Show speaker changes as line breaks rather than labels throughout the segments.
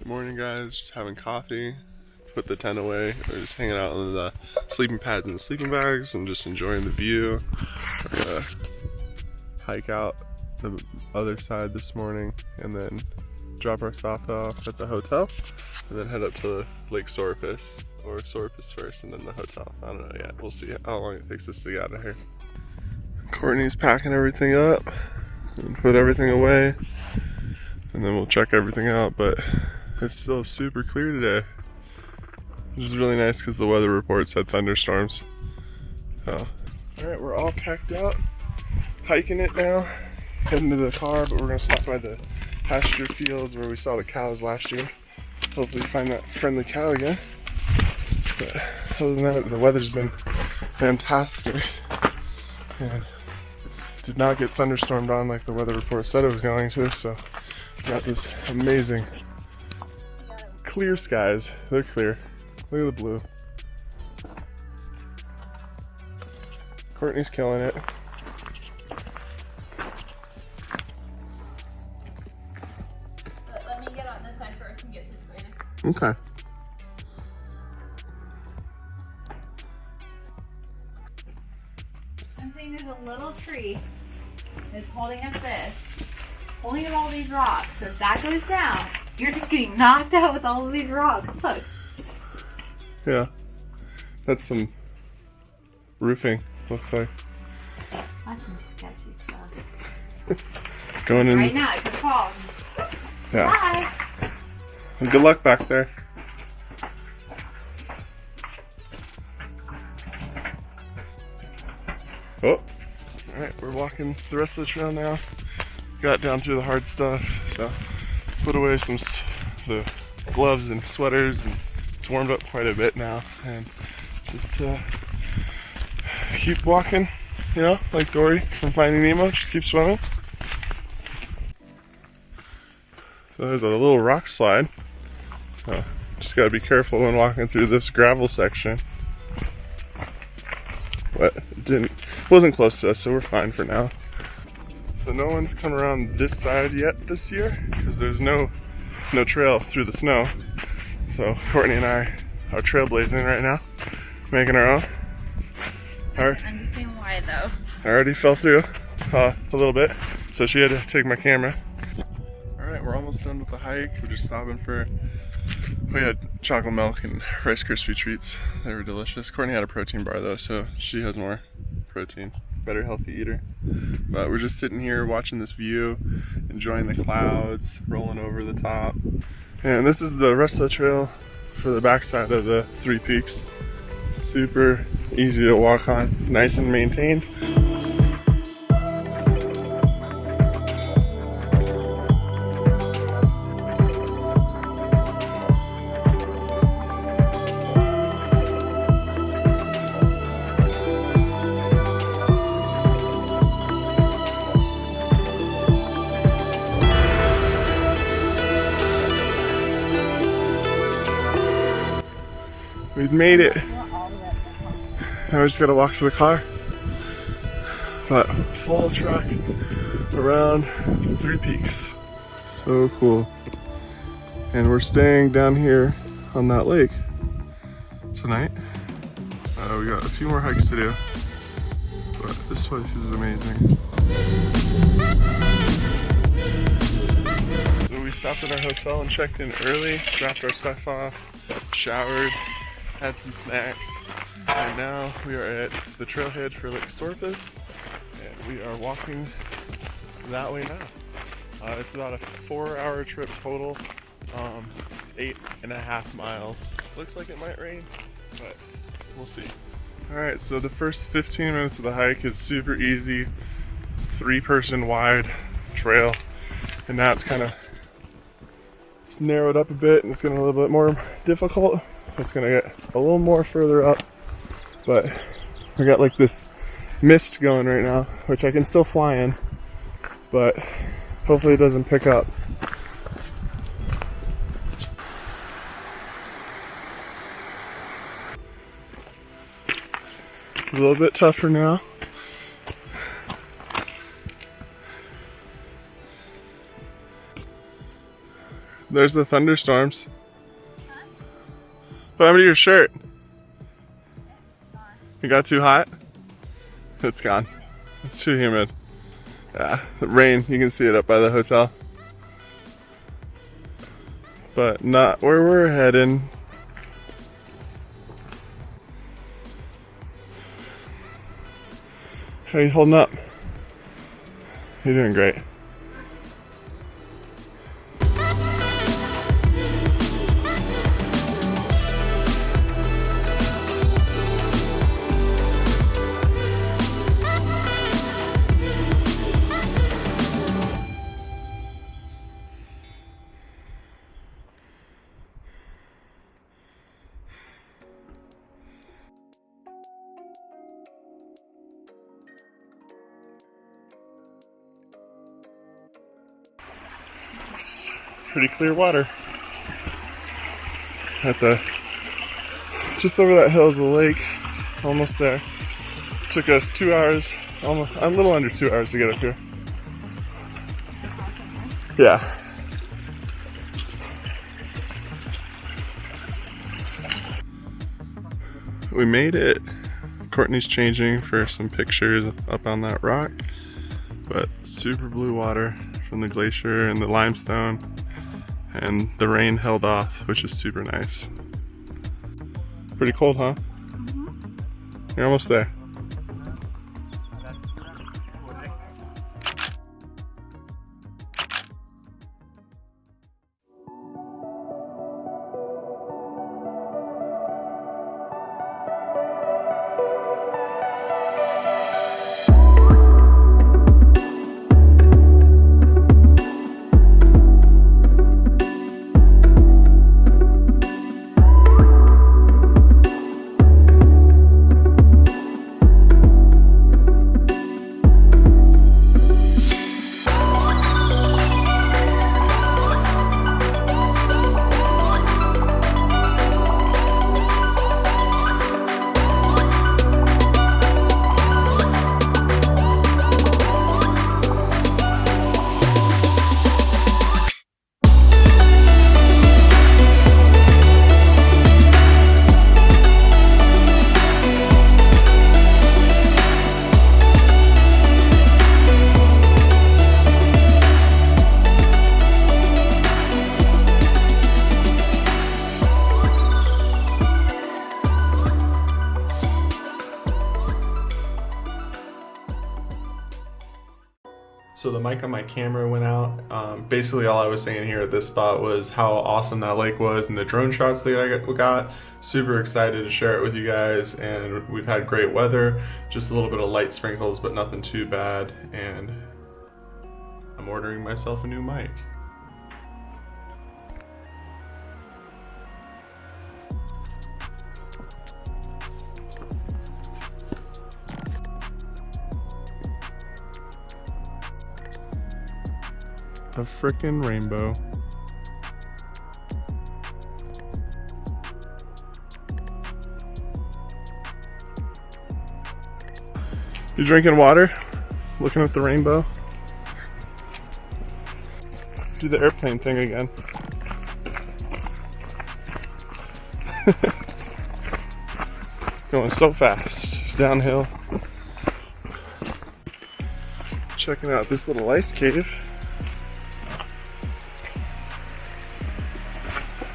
Good morning, guys. Just having coffee, put the tent away. We're just hanging out on the sleeping pads and the sleeping bags and just enjoying the view. We're gonna hike out the other side this morning and then drop our stuff off at the hotel and then head up to Lake Sorapis, or Sorapis first and then the hotel. I don't know yet. We'll see how long it takes us to get out of here. Courtney's packing everything up and put everything away, and then we'll check everything out, but it's still super clear today, which is really nice because the weather report said thunderstorms. So, alright, we're all packed out, hiking it now, heading to the car, but we're going to stop by the pasture fields where we saw the cows last year. Hopefully find that friendly cow again. But other than that, the weather's been fantastic, and did not get thunderstormed on like the weather report said it was going to, so got this amazing clear skies. They're clear. Look at the blue. Courtney's killing it.
Let me get on this side first and get situated.
Okay.
I'm saying there's a little tree that's holding up this, holding up all these rocks. So if that goes down, you're just getting knocked out with all of these rocks. Look.
Yeah. That's some roofing, looks like.
That's some sketchy stuff.
Going in.
Right now, it could fall.
Yeah.
Bye.
And good luck back there. Oh. Alright, we're walking the rest of the trail now. Got down through the hard stuff, so put away the gloves and sweaters, and it's warmed up quite a bit now, and just keep walking, you know, like Dory from Finding Nemo, just keep swimming. So there's a little rock slide. Just gotta be careful when walking through this gravel section. But it wasn't close to us, so we're fine for now. So no one's come around this side yet this year because there's no trail through the snow. So Courtney and I are trailblazing right now, making our own.
I understand why though.
I already fell through a little bit, so she had to take my camera. Alright, we're almost done with the hike. We're just stopping we had chocolate milk and Rice Krispie treats. They were delicious. Courtney had a protein bar though, so she has more protein. Better healthy eater. But we're just sitting here watching this view, enjoying the clouds rolling over the top. And this is the rest of the trail for the backside of the three peaks. Super easy to walk on, nice and maintained. We've made it. Now we just gotta walk to the car. But full truck around the three peaks. So cool. And we're staying down here on that lake tonight. We got a few more hikes to do, but this place is amazing. So we stopped at our hotel and checked in early, dropped our stuff off, showered, had some snacks, and now we are at the trailhead for Lake Sorapis, and we are walking that way now. It's about a 4-hour trip total. It's 8.5 miles. Looks like it might rain, but we'll see. Alright, so the first 15 minutes of the hike is super easy, 3-person wide trail, and now it's kind of narrowed up a bit and it's getting a little bit more difficult. It's gonna get a little more further up, but we got like this mist going right now, which I can still fly in, but hopefully it doesn't pick up. A little bit tougher now. There's the thunderstorms. What happened to your shirt? It got too hot? It's gone. It's too humid. Yeah, the rain, you can see it up by the hotel. But not where we're heading. How are you holding up? You're doing great. Pretty clear water. Just over that hill is the lake. Almost there. Took us 2 hours, almost a little under 2 hours to get up here. Yeah. We made it. Courtney's changing for some pictures up on that rock. But super blue water from the glacier and the limestone. And the rain held off, which is super nice. Pretty cold, huh? Mm-hmm. You're almost there. So the mic on my camera went out. Basically all I was saying here at this spot was how awesome that lake was and the drone shots that I got. Super excited to share it with you guys, and we've had great weather, just a little bit of light sprinkles but nothing too bad, and I'm ordering myself a new mic. A frickin' rainbow. You drinking water? Looking at the rainbow? Do the airplane thing again. Going so fast downhill. Checking out this little ice cave.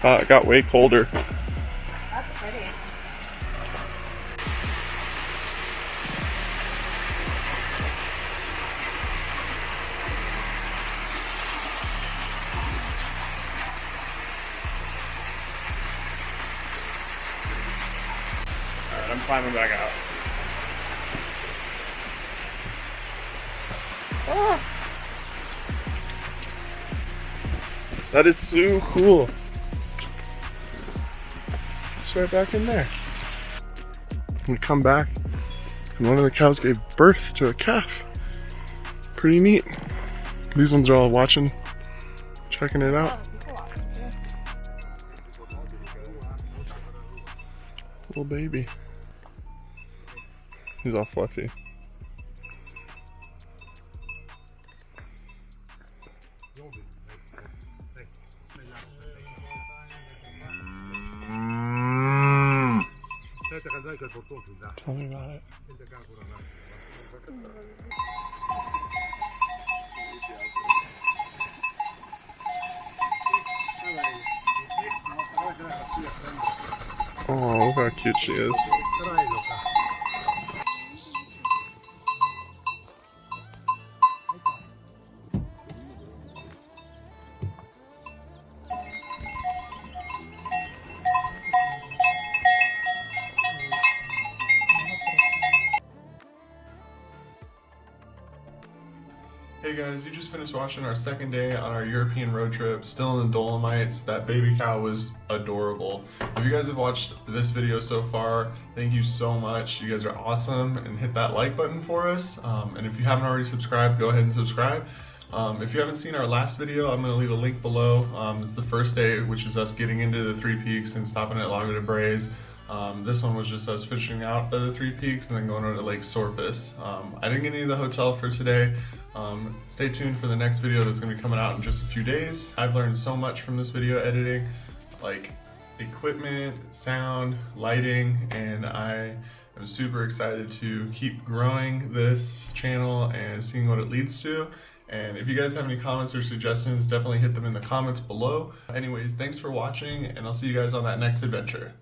It got way colder.
That's pretty.
Alright, I'm climbing back out. Ah! That is so cool. It's right back in there. We come back, and one of the cows gave birth to a calf. Pretty neat. These ones are all watching, checking it out. Little baby. He's all fluffy. Tell me about it. Oh, look how cute she is. Hey guys, you just finished watching our second day on our European road trip, still in the Dolomites. That baby cow was adorable. If you guys have watched this video so far, thank you so much. You guys are awesome, and hit that like button for us. And if you haven't already subscribed, go ahead and subscribe. If you haven't seen our last video, I'm going to leave a link below. It's the first day, which is us getting into the 3 peaks and stopping at Lago Di Sorapis. This one was just us fishing out of the 3 peaks and then going over to Lake Sorapis. I didn't get any of the hotel for today. Stay tuned for the next video that's going to be coming out in just a few days. I've learned so much from this video editing, like equipment, sound, lighting, and I am super excited to keep growing this channel and seeing what it leads to. And if you guys have any comments or suggestions, definitely hit them in the comments below. Anyways, thanks for watching, and I'll see you guys on that next adventure.